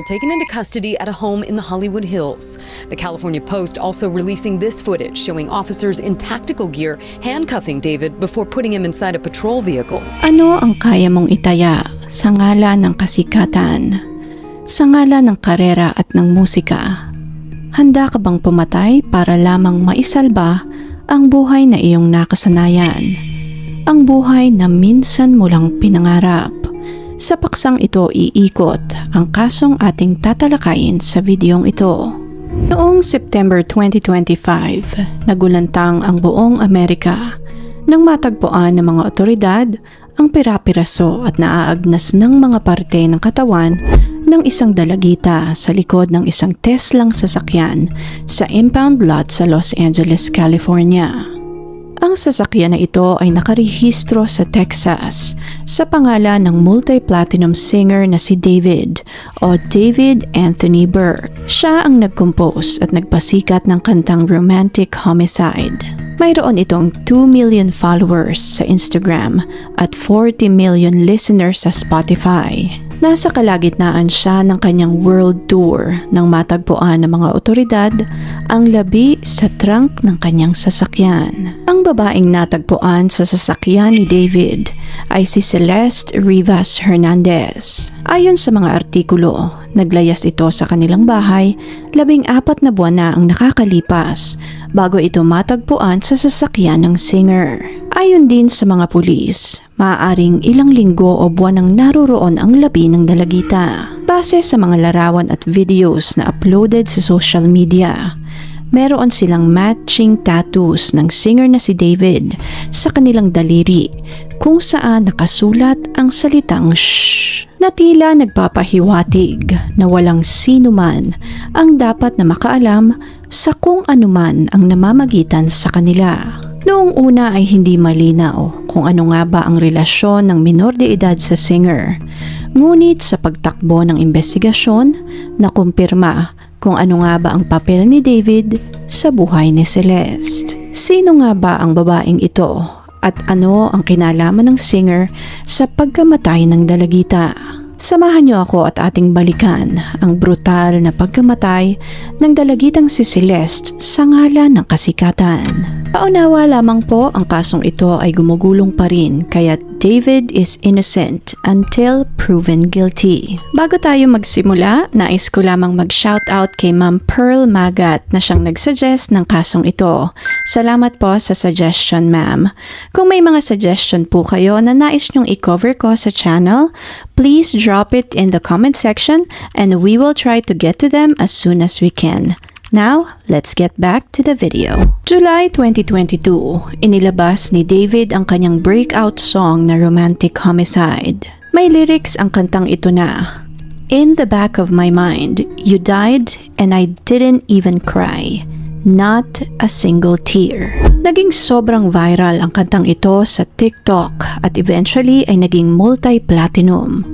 Taken into custody at a home in the Hollywood Hills. The California Post also releasing this footage showing officers in tactical gear handcuffing David before putting him inside a patrol vehicle. Ano ang kaya mong itaya sa ngalan ng kasikatan, sa ngalan ng karera at ng musika? Handa ka bang pumatay para lamang maisalba ang buhay na iyong nakasanayan? Ang buhay na minsan mo lang pinangarap. Sa paksang ito iikot ang kasong ating tatalakayin sa videong ito. Noong September 2025, nagulantang ang buong Amerika nang matagpuan ng mga otoridad ang pira-piraso at naaagnas ng mga parte ng katawan ng isang dalagita sa likod ng isang Teslang sasakyan sa impound lot sa Los Angeles, California. Ang sasakyan na ito ay nakarehistro sa Texas sa pangalan ng multi-platinum singer na si David o David Anthony Burke. Siya ang nag-compose at nagpasikat ng kantang Romantic Homicide. Mayroon itong 2 million followers sa Instagram at 40 million listeners sa Spotify. Nasa kalagitnaan siya ng kanyang world tour nang matagpuan ng mga otoridad ang labi sa trunk ng kanyang sasakyan. Ang babaeng natagpuan sa sasakyan ni David ay si Celeste Rivas Hernandez. Ayon sa mga artikulo, naglayas ito sa kanilang bahay 14 na buwan na ang nakakalipas bago ito matagpuan sa sasakyan ng singer. Ayon din sa mga pulis, maaaring ilang linggo o buwan nang naroroon ang labi ng dalagita. Base sa mga larawan at videos na uploaded sa social media, meron silang matching tattoos ng singer na si David sa kanilang daliri kung saan nakasulat ang salitang shh na tila nagpapahiwatig na walang sino man ang dapat na makaalam sa kung anuman ang namamagitan sa kanila. Noong una ay hindi malinaw kung ano nga ba ang relasyon ng minor de edad sa singer. Ngunit sa pagtakbo ng investigasyon, nakumpirma kung ano nga ba ang papel ni David sa buhay ni Celeste. Sino nga ba ang babaeng ito at ano ang kinalaman ng singer sa pagkamatay ng dalagita? Samahan niyo ako at ating balikan ang brutal na pagkamatay ng dalagitang si Celeste sa ngalan ng kasikatan. Paunawa lamang po, ang kasong ito ay gumugulong pa rin kaya David is innocent until proven guilty. Bago tayo magsimula, nais ko lamang mag-shoutout kay Ma'am Pearl Magat na siyang nagsuggest ng kasong ito. Salamat po sa suggestion, ma'am. Kung may mga suggestion po kayo na nais nyong i-cover ko sa channel, please drop it in the comment section and we will try to get to them as soon as we can. Now, let's get back to the video. July 2022, inilabas ni David ang kanyang breakout song na Romantic Homicide. May lyrics ang kantang ito na, "In the back of my mind, you died and I didn't even cry. Not a single tear." Naging sobrang viral ang kantang ito sa TikTok at eventually ay naging multi-platinum.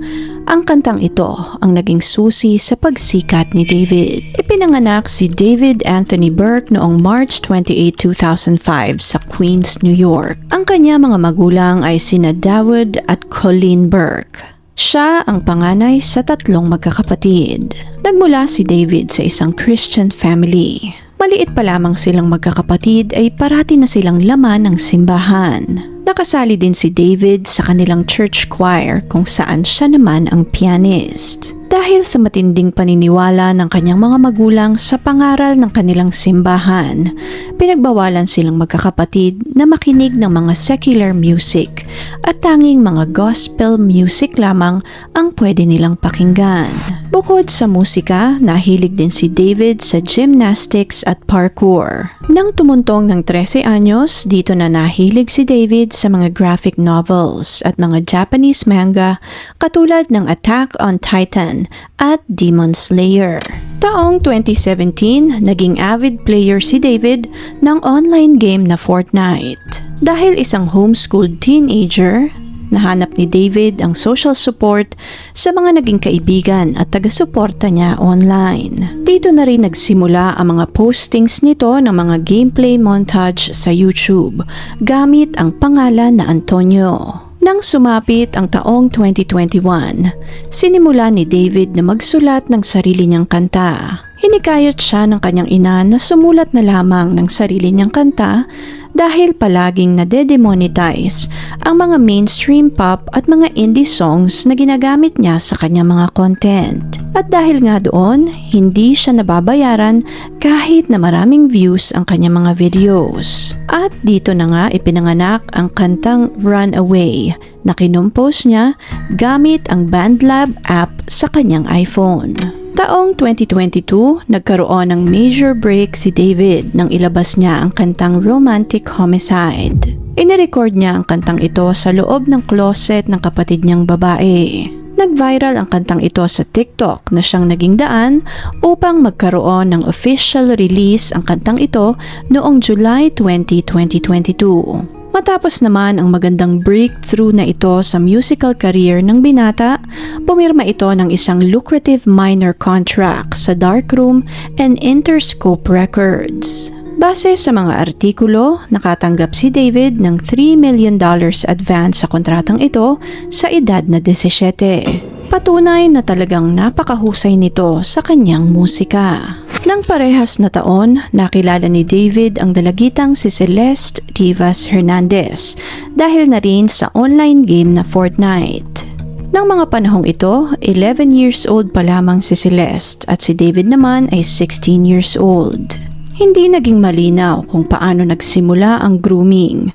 Ang kantang ito ang naging susi sa pagsikat ni David. Ipinanganak si David Anthony Burke noong March 28, 2005 sa Queens, New York. Ang kanya mga magulang ay sina Dawood at Colleen Burke. Siya ang panganay sa 3 magkakapatid. Nagmula si David sa isang Christian family. Maliit pa lamang silang magkakapatid ay parati na silang laman ng simbahan. Nakasali din si David sa kanilang church choir kung saan siya naman ang pianist. Dahil sa matinding paniniwala ng kanyang mga magulang sa pangaral ng kanilang simbahan, pinagbawalan silang magkakapatid na makinig ng mga secular music at tanging mga gospel music lamang ang pwede nilang pakinggan. Bukod sa musika, nahilig din si David sa gymnastics at parkour. Nang tumuntong ng 13 anyos, dito na nahilig si David sa mga graphic novels at mga Japanese manga katulad ng Attack on Titan at Demon Slayer. Taong 2017, naging avid player si David ng online game na Fortnite. Dahil isang homeschooled teenager, nahanap ni David ang social support sa mga naging kaibigan at taga-suporta niya online. Dito na rin nagsimula ang mga postings nito ng mga gameplay montage sa YouTube gamit ang pangalan na Antonio. Nang sumapit ang taong 2021, sinimula ni David na magsulat ng sarili niyang kanta. Hinikayat siya ng kanyang ina na sumulat na lamang ng sarili niyang kanta dahil palaging nade-demonetize ang mga mainstream pop at mga indie songs na ginagamit niya sa kanyang mga content. At dahil nga doon, hindi siya nababayaran kahit na maraming views ang kanyang mga videos. At dito na nga ipinanganak ang kantang Runaway na kinumpos niya gamit ang BandLab app sa kanyang iPhone. Taong 2022, nagkaroon ng major break si David nang ilabas niya ang kantang Romantic Homicide. Inirecord niya ang kantang ito sa loob ng closet ng kapatid niyang babae. Nag-viral ang kantang ito sa TikTok na siyang naging daan upang magkaroon ng official release ang kantang ito noong July 20, 2022. Matapos naman ang magandang breakthrough na ito sa musical career ng binata, pumirma ito ng isang lucrative minor contract sa Darkroom and Interscope Records. Base sa mga artikulo, nakatanggap si David ng $3 million advance sa kontratang ito sa edad na 17. Patunay na talagang napakahusay nito sa kanyang musika. Nang parehas na taon, nakilala ni David ang dalagitang si Celeste Rivas Hernandez dahil na rin sa online game na Fortnite. Nang mga panahong ito, 11 years old pa lamang si Celeste at si David naman ay 16 years old. Hindi naging malinaw kung paano nagsimula ang grooming.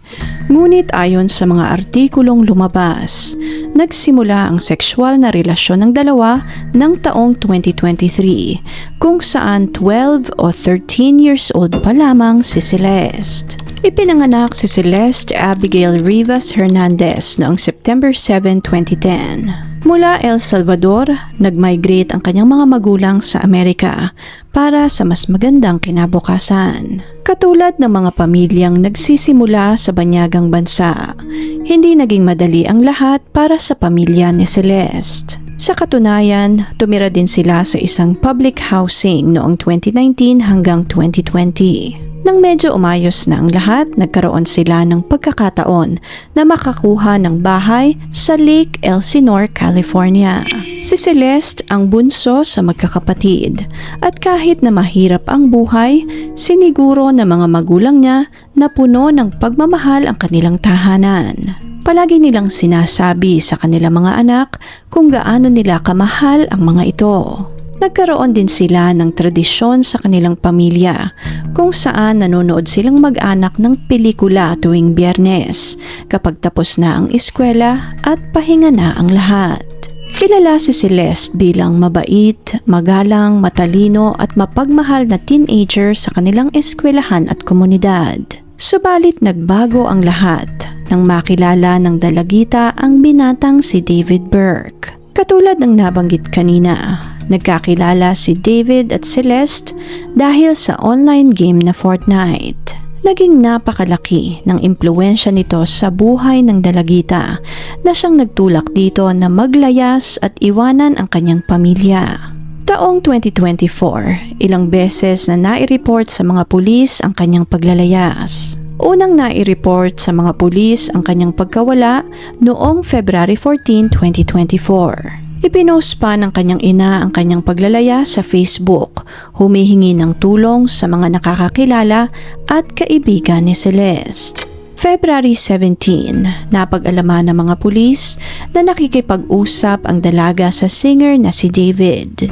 Ngunit ayon sa mga artikulong lumabas, nagsimula ang sexual na relasyon ng dalawa ng taong 2023 kung saan 12 o 13 years old pa lamang si Celeste. Ipinanganak si Celeste Abigail Rivas Hernandez noong September 7, 2010. Mula El Salvador, nag-migrate ang kanyang mga magulang sa Amerika para sa mas magandang kinabukasan. Katulad ng mga pamilyang nagsisimula sa banyagang bansa, hindi naging madali ang lahat para sa pamilya ni Celeste. Sa katunayan, tumira din sila sa isang public housing noong 2019 hanggang 2020. Nang medyo umayos na ang lahat, nagkaroon sila ng pagkakataon na makakuha ng bahay sa Lake Elsinore, California. Si Celeste ang bunso sa magkakapatid at kahit na mahirap ang buhay, siniguro ng mga magulang niya na puno ng pagmamahal ang kanilang tahanan. Palagi nilang sinasabi sa kanilang mga anak kung gaano nila kamahal ang mga ito. Nagkaroon din sila ng tradisyon sa kanilang pamilya kung saan nanonood silang mag-anak ng pelikula tuwing Biyernes kapag tapos na ang eskwela at pahinga na ang lahat. Kilala si Celeste bilang mabait, magalang, matalino at mapagmahal na teenager sa kanilang eskwelahan at komunidad. Subalit nagbago ang lahat nang makilala ng dalagita ang binatang si David Burke. Katulad ng nabanggit kanina, nagkakilala si David at Celeste dahil sa online game na Fortnite. Naging napakalaki ng impluwensya nito sa buhay ng dalagita na siyang nagtulak dito na maglayas at iwanan ang kanyang pamilya. Taong 2024, ilang beses na nai-report sa mga pulis ang kanyang paglalayas. Unang nai-report sa mga pulis ang kanyang pagkawala noong February 14, 2024. Ipinost pa ng kanyang ina ang kanyang paglalaya sa Facebook, humihingi ng tulong sa mga nakakakilala at kaibigan ni Celeste. February 17, napag-alaman ng mga pulis na nakikipag-usap ang dalaga sa singer na si David.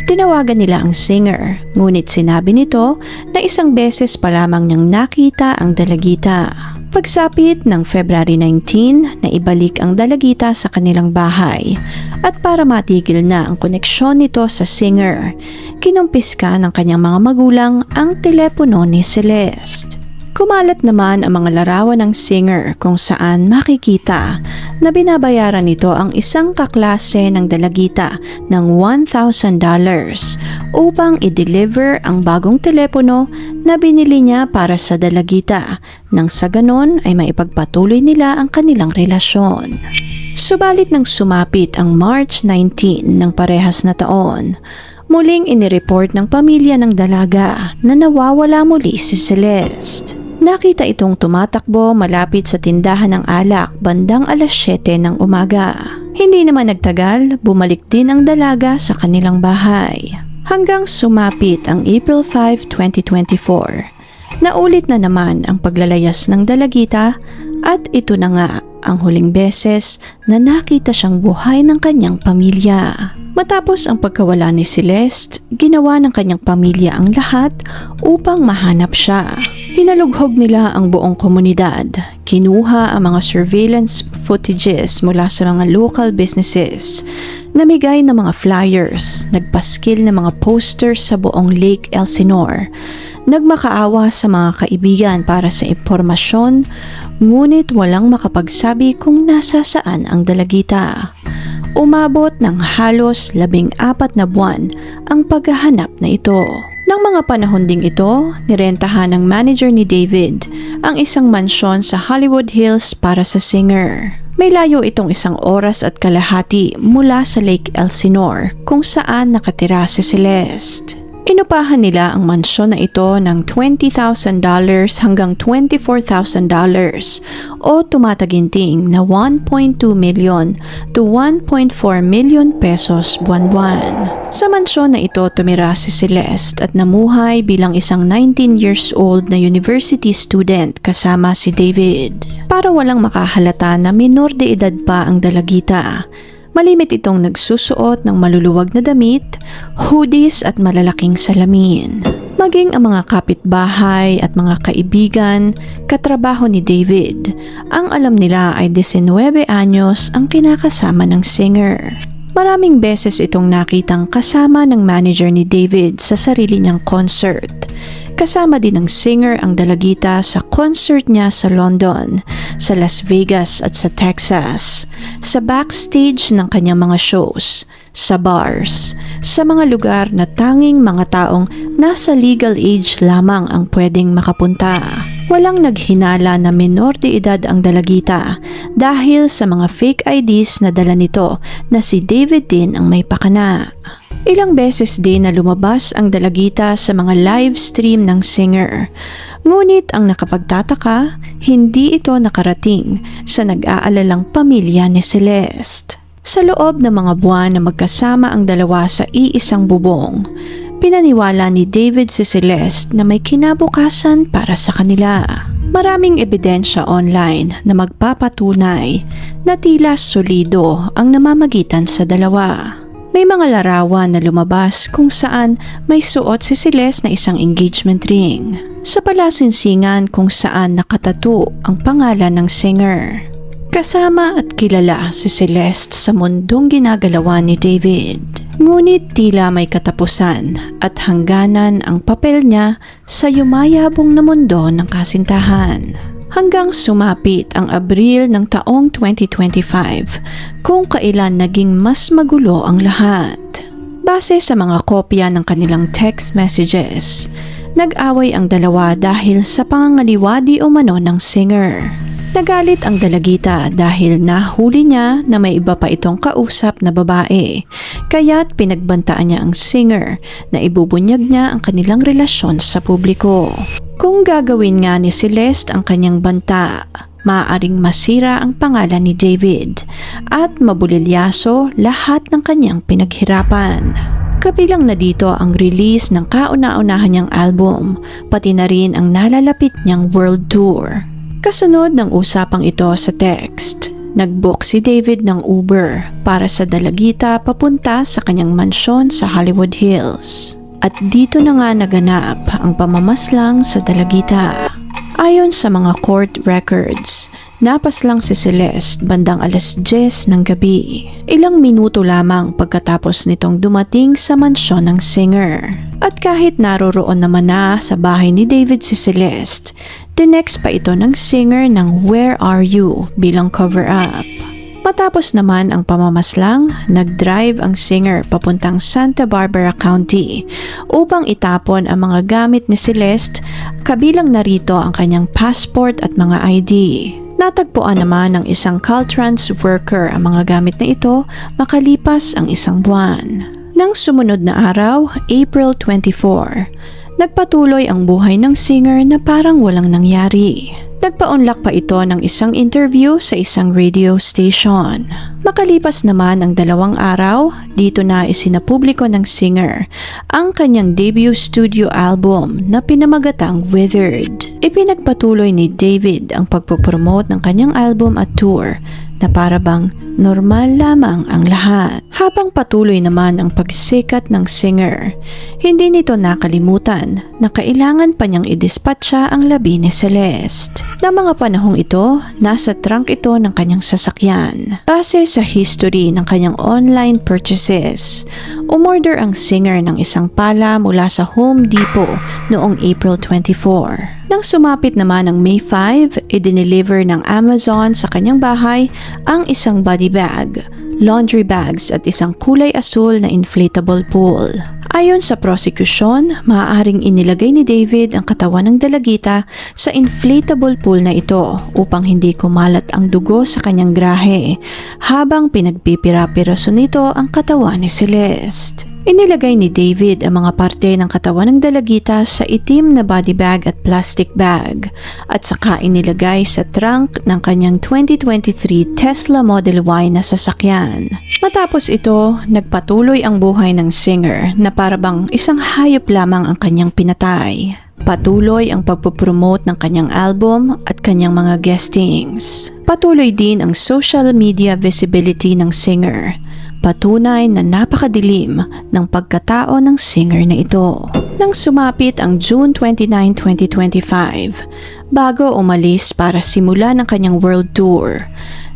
Tinawagan nila ang singer, ngunit sinabi nito na isang beses pa lamang niyang nakita ang dalagita. Pagsapit ng February 19, naibalik ang dalagita sa kanilang bahay at para matigil na ang koneksyon nito sa singer, kinumpiska ng kanyang mga magulang ang telepono ni Celeste. Kumalat naman ang mga larawan ng singer kung saan makikita na binabayaran nito ang isang kaklase ng dalagita ng $1,000 upang i-deliver ang bagong telepono na binili niya para sa dalagita nang sa ganon ay maipagpatuloy nila ang kanilang relasyon. Subalit nang sumapit ang March 19 ng parehas na taon, muling inireport ng pamilya ng dalaga na nawawala muli si Celeste. Nakita itong tumatakbo malapit sa tindahan ng alak bandang 7:00 ng umaga. Hindi naman nagtagal, bumalik din ang dalaga sa kanilang bahay. Hanggang sumapit ang April 5, 2024. Naulit na naman ang paglalayas ng dalagita at ito na nga ang huling beses na nakita siyang buhay ng kanyang pamilya. Matapos ang pagkawala ni Celeste, ginawa ng kanyang pamilya ang lahat upang mahanap siya. Hinalughog nila ang buong komunidad. Kinuha ang mga surveillance footages mula sa mga local businesses. Namigay ng mga flyers, nagpaskil ng mga posters sa buong Lake Elsinore. Nagmakaawa sa mga kaibigan para sa impormasyon, ngunit walang makapagsabi kung nasa saan ang dalagita. Umabot ng halos 14 na buwan ang paghahanap na ito. Nang mga panahon ding ito, nirentahan ng manager ni David ang isang mansyon sa Hollywood Hills para sa singer. May layo itong 1 oras at kalahati mula sa Lake Elsinore kung saan nakatira si Celeste. Inupahan nila ang mansyon na ito ng $20,000 hanggang $24,000 o tumataginting na 1.2 million to 1.4 million pesos buwan-buwan. Sa mansyon na ito tumira si Celeste at namuhay bilang isang 19 years old na university student kasama si David. Para walang makahalata na minor de edad pa ang dalagita, malimit itong nagsusuot ng maluluwag na damit, hoodies at malalaking salamin. Maging ang mga kapitbahay at mga kaibigan, katrabaho ni David, ang alam nila ay 19 anyos ang kinakasama ng singer. Maraming beses itong nakitang kasama ng manager ni David sa sarili niyang concert. Kasama din ng singer ang dalagita sa concert niya sa London, sa Las Vegas at sa Texas, sa backstage ng kanyang mga shows, sa bars, sa mga lugar na tanging mga taong nasa legal age lamang ang pwedeng makapunta. Walang naghinala na minor de edad ang dalagita dahil sa mga fake IDs na dala nito na si David din ang may pakana. Ilang beses din na lumabas ang dalagita sa mga live stream ng singer. Ngunit ang nakapagtataka, hindi ito nakarating sa nag-aalalang pamilya ni Celeste. Sa loob ng mga buwan na magkasama ang dalawa sa iisang bubong, pinaniwala ni David si Celeste na may kinabukasan para sa kanila. Maraming ebidensya online na magpapatunay na tila solido ang namamagitan sa dalawa. May mga larawan na lumabas kung saan may suot si Celeste na isang engagement ring. Sa palasinsingan kung saan nakatattoo ang pangalan ng singer. Kasama at kilala si Celeste sa mundong ginagalawan ni David. Ngunit tila may katapusan at hangganan ang papel niya sa yumayabong na mundo ng kasintahan. Hanggang sumapit ang Abril ng taong 2025 kung kailan naging mas magulo ang lahat. Base sa mga kopya ng kanilang text messages, nag-away ang dalawa dahil sa pangangaliwa di umano ng singer. Nagalit ang dalagita dahil nahuli niya na may iba pa itong kausap na babae, kaya't pinagbantaan niya ang singer na ibubunyag niya ang kanilang relasyon sa publiko. Kung gagawin nga ni Celeste ang kanyang banta, maaaring masira ang pangalan ni David at mabulilyaso lahat ng kanyang pinaghirapan. Kabilang na dito ang release ng kauna-unahan niyang album, pati na rin ang nalalapit niyang world tour. Kasunod ng usapang ito sa text, nag-book si David ng Uber para sa dalagita papunta sa kanyang mansyon sa Hollywood Hills. At dito na nga naganap ang pamamaslang sa dalagita. Ayon sa mga court records, napaslang si Celeste bandang 10:10 ng gabi. Ilang minuto lamang pagkatapos nitong dumating sa mansyon ng singer. At kahit naroroon naman na sa bahay ni David si Celeste, tinext pa ito ng singer ng "Where Are You" bilang cover-up. Matapos naman ang pamamaslang, nag-drive ang singer papuntang Santa Barbara County upang itapon ang mga gamit ni Celeste, kabilang narito ang kanyang passport at mga ID. Natagpuan naman ng isang Caltrans worker ang mga gamit na ito makalipas ang isang buwan. Nang sumunod na araw, April 24, nagpatuloy ang buhay ng singer na parang walang nangyari. Nagpaunlak pa ito ng isang interview sa isang radio station. Makalipas naman ang 2 araw, dito na isinapubliko ng singer ang kanyang debut studio album na pinamagatang Withered. Ipinagpatuloy ni David ang pagpopromote ng kanyang album at tour na para bang normal lamang ang lahat. Habang patuloy naman ang pagsikat ng singer, hindi nito nakalimutan na kailangan pa niyang idispatcha ang labi ni Celeste. Na mga panahong ito, nasa trunk ito ng kanyang sasakyan. Base sa history ng kanyang online purchases, umorder ang singer ng isang pala mula sa Home Depot noong April 24. Nang sumapit naman ang May 5, i-deliver ng Amazon sa kanyang bahay ang isang body bag, laundry bags at isang kulay asul na inflatable pool. Ayon sa prosecution, maaaring inilagay ni David ang katawan ng dalagita sa inflatable pool na ito upang hindi kumalat ang dugo sa kanyang grahe habang pinagpipira-piraso nito ang katawan ni Celeste. Inilagay ni David ang mga parte ng katawan ng dalagita sa itim na body bag at plastic bag at saka inilagay sa trunk ng kanyang 2023 Tesla Model Y na sasakyan. Matapos ito, nagpatuloy ang buhay ng singer na parabang isang hayop lamang ang kanyang pinatay. Patuloy ang pagpopromote ng kanyang album at kanyang mga guestings. Patuloy din ang social media visibility ng singer. Patunay na napakadilim ng pagkatao ng singer na ito. Nang sumapit ang June 29, 2025, bago umalis para simulan ang kanyang world tour,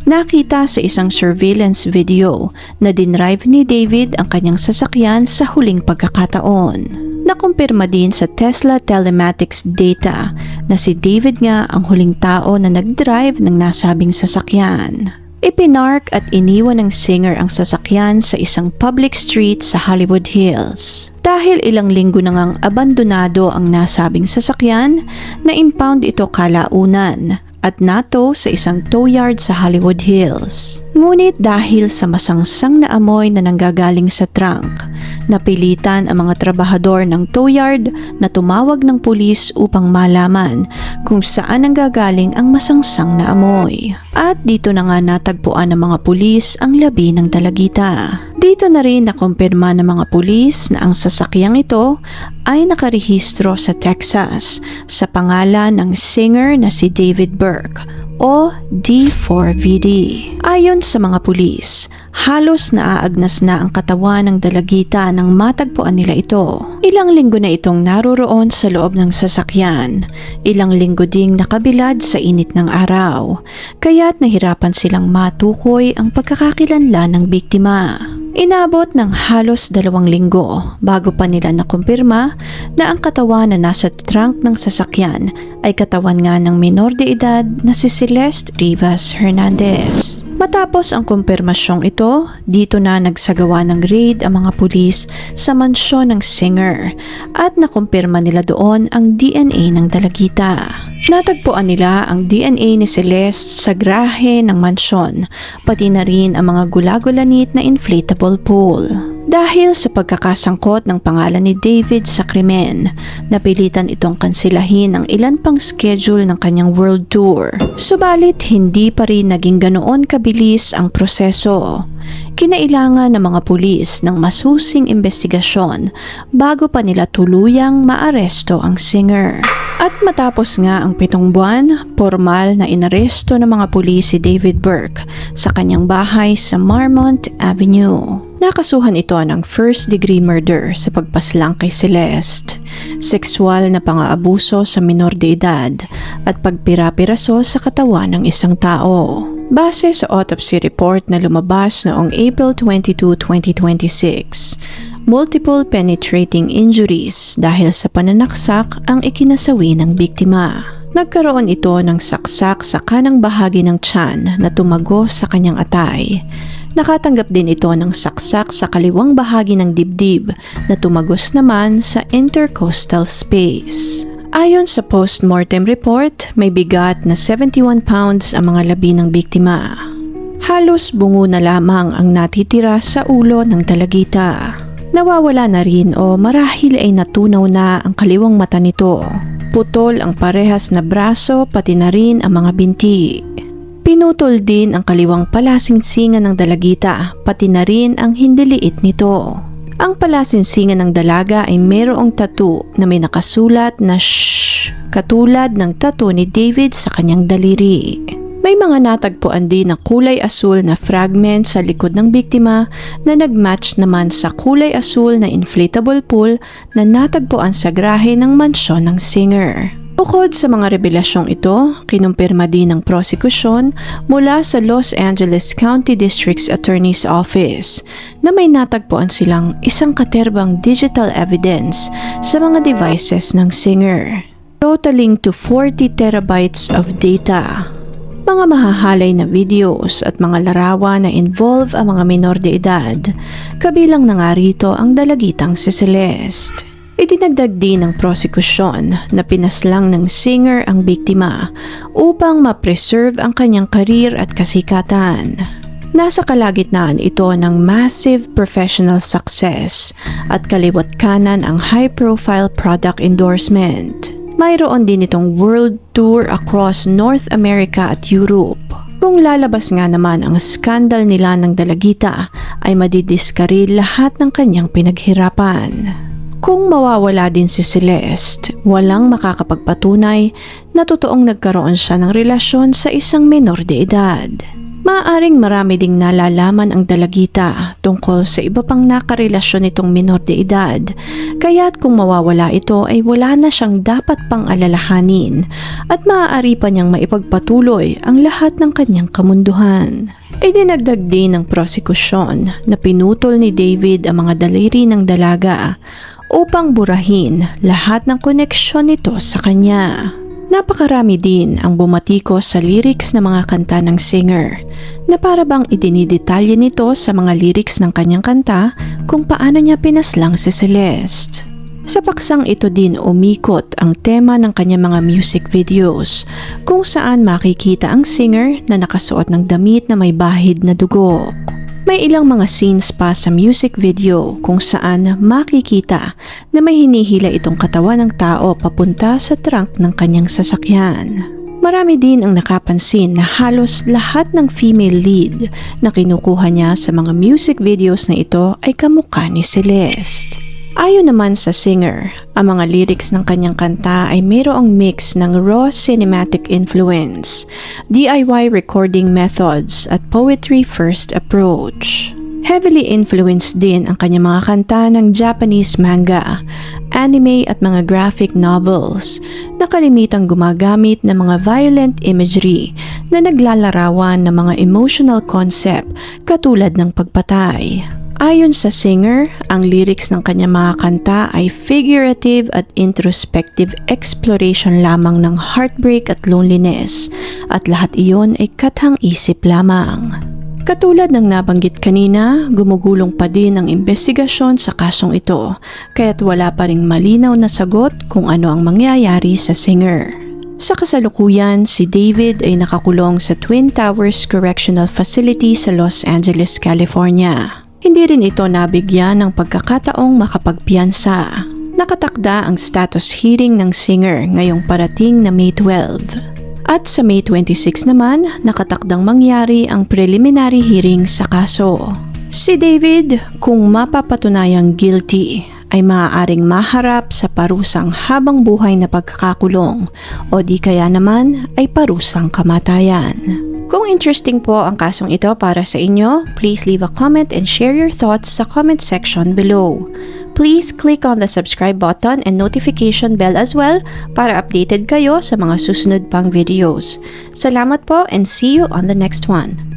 nakita sa isang surveillance video na dinrive ni David ang kanyang sasakyan sa huling pagkakataon. Nakumpirma din sa Tesla telematics data na si David nga ang huling tao na nag-drive ng nasabing sasakyan. Ipinark at iniwan ng singer ang sasakyan sa isang public street sa Hollywood Hills. Dahil ilang linggo na ngang abandonado ang nasabing sasakyan, na-impound ito kalaunan at nato sa isang tow yard sa Hollywood Hills. Ngunit dahil sa masangsang na amoy na nanggagaling sa trunk, napilitan ang mga trabahador ng tow yard na tumawag ng pulis upang malaman kung saan nanggagaling ang masangsang na amoy. At dito na nga natagpuan ng mga pulis ang labi ng dalagita. Dito na rin nakumpirma ng mga pulis na ang sasakyang ito ay nakarehistro sa Texas sa pangalan ng singer na si David Burke o D4VD. Ayon sa mga pulis, halos naaagnas na ang katawan ng dalagita nang matagpuan nila ito. Ilang linggo na itong naroroon sa loob ng sasakyan. Ilang linggo ding nakabilad sa init ng araw, kaya't nahirapan silang matukoy ang pagkakakilanlan ng biktima. Inabot ng halos 2 linggo bago pa nila nakumpirma na ang katawan na nasa trunk ng sasakyan ay katawan nga ng minor de edad na si Celeste Rivas Hernandez. Matapos ang kumpirmasyong ito, dito na nagsagawa ng raid ang mga pulis sa mansyon ng singer at nakumpirma nila doon ang DNA ng dalagita. Natagpuan nila ang DNA ni Celeste sa grahe ng mansyon, pati na rin ang mga gulagulanit na inflatable pool. Dahil sa pagkakasangkot ng pangalan ni David sa krimen, napilitan itong kansilahin ang ilan pang schedule ng kanyang world tour. Subalit hindi pa rin naging ganoon kabilis ang proseso. Kinailangan ng mga pulis ng masusing investigasyon bago pa nila tuluyang maaresto ang singer. At matapos nga ang 7 buwan, formal na inaresto ng mga pulis si David Burke sa kanyang bahay sa Marmont Avenue. Nakasuhan ito ng first-degree murder sa pagpaslang kay Celeste, sexual na pang-aabuso sa minor de edad at pagpira-piraso sa katawan ng isang tao. Base sa autopsy report na lumabas noong April 22, 2026, multiple penetrating injuries dahil sa pananaksak ang ikinasawi ng biktima. Nagkaroon ito ng saksak sa kanang bahagi ng tiyan na tumago sa kanyang atay. Nakatanggap din ito ng saksak sa kaliwang bahagi ng dibdib na tumagos naman sa intercostal space. Ayon sa post-mortem report, may bigat na 71 pounds ang mga labi ng biktima. Halos bungo na lamang ang natitira sa ulo ng dalagita. Nawawala na rin o marahil ay natunaw na ang kaliwang mata nito. Putol ang parehas na braso pati na rin ang mga binti. Pinutol din ang kaliwang palasingsingan ng dalagita pati na rin ang hindiliit nito. Ang palasingsingan ng dalaga ay mayroong tattoo na may nakasulat na shh, katulad ng tattoo ni David sa kanyang daliri. May mga natagpuan din na kulay asul na fragment sa likod ng biktima na nagmatch naman sa kulay asul na inflatable pool na natagpuan sa garahe ng mansyon ng singer. Bukod sa mga revelasyong ito, kinumpirma din ng prosekusyon mula sa Los Angeles County District's Attorney's Office na may natagpuan silang isang katerbang digital evidence sa mga devices ng singer, totaling to 40 terabytes of data. Mga mahahalay na videos at mga larawan na involve ang mga minor de edad, kabilang na nga rito ang dalagitang si Celeste. Idinagdag din ng prosekusyon na pinaslang ng singer ang biktima upang ma-preserve ang kanyang karir at kasikatan. Nasa kalagitnaan ito ng massive professional success at kaliwat kanan ang high-profile product endorsement. Mayroon din itong world tour across North America at Europe. Kung lalabas nga naman ang skandal nila ng dalagita ay madidiskaril lahat ng kanyang pinaghirapan. Kung mawawala din si Celeste, walang makakapagpatunay na totoong nagkaroon siya ng relasyon sa isang minor de edad. Maaaring marami ding nalalaman ang dalagita tungkol sa iba pang nakarelasyon nitong minor de edad, kaya't kung mawawala ito ay wala na siyang dapat pang alalahanin at maaari pa niyang maipagpatuloy ang lahat ng kanyang kamunduhan. Idinagdag din ng prosekusyon na pinutol ni David ang mga daliri ng dalaga upang burahin lahat ng koneksyon nito sa kanya. Napakarami din ang bumatikos sa lyrics ng mga kanta ng singer na para bang idinidetalye nito sa mga lyrics ng kanyang kanta kung paano niya pinaslang si Celeste. Sa paksang ito din umikot ang tema ng kanyang mga music videos kung saan makikita ang singer na nakasuot ng damit na may bahid na dugo. May ilang mga scenes pa sa music video kung saan makikita na may hinihila itong katawan ng tao papunta sa trunk ng kanyang sasakyan. Marami din ang nakapansin na halos lahat ng female lead na kinukuha niya sa mga music videos na ito ay kamukha ni Celeste. Ayon naman sa singer, ang mga lyrics ng kanyang kanta ay mayroong mix ng raw cinematic influence, DIY recording methods at poetry-first approach. Heavily influenced din ang kanyang mga kanta ng Japanese manga, anime at mga graphic novels na kalimitang gumagamit ng mga violent imagery na naglalarawan ng mga emotional concept katulad ng pagpatay. Ayon sa singer, ang lyrics ng kanyang mga kanta ay figurative at introspective exploration lamang ng heartbreak at loneliness at lahat iyon ay kathang-isip lamang. Katulad ng nabanggit kanina, gumugulong pa din ang investigasyon sa kasong ito kaya't wala pa ring malinaw na sagot kung ano ang mangyayari sa singer. Sa kasalukuyan, si David ay nakakulong sa Twin Towers Correctional Facility sa Los Angeles, California. Hindi rin ito nabigyan ng pagkakataong makapagpiyansa. Nakatakda ang status hearing ng singer ngayong parating na May 12. At sa May 26 naman, nakatakdang mangyari ang preliminary hearing sa kaso. Si David, kung mapapatunayang guilty, ay maaaring maharap sa parusang habang buhay na pagkakakulong o di kaya naman ay parusang kamatayan. Kung Kung interesting po ang kasong ito para sa inyo, please leave a comment and share your thoughts sa comment section below. Please click on the subscribe button and notification bell as well para updated kayo sa mga susunod pang videos. Salamat po and see you on the next one.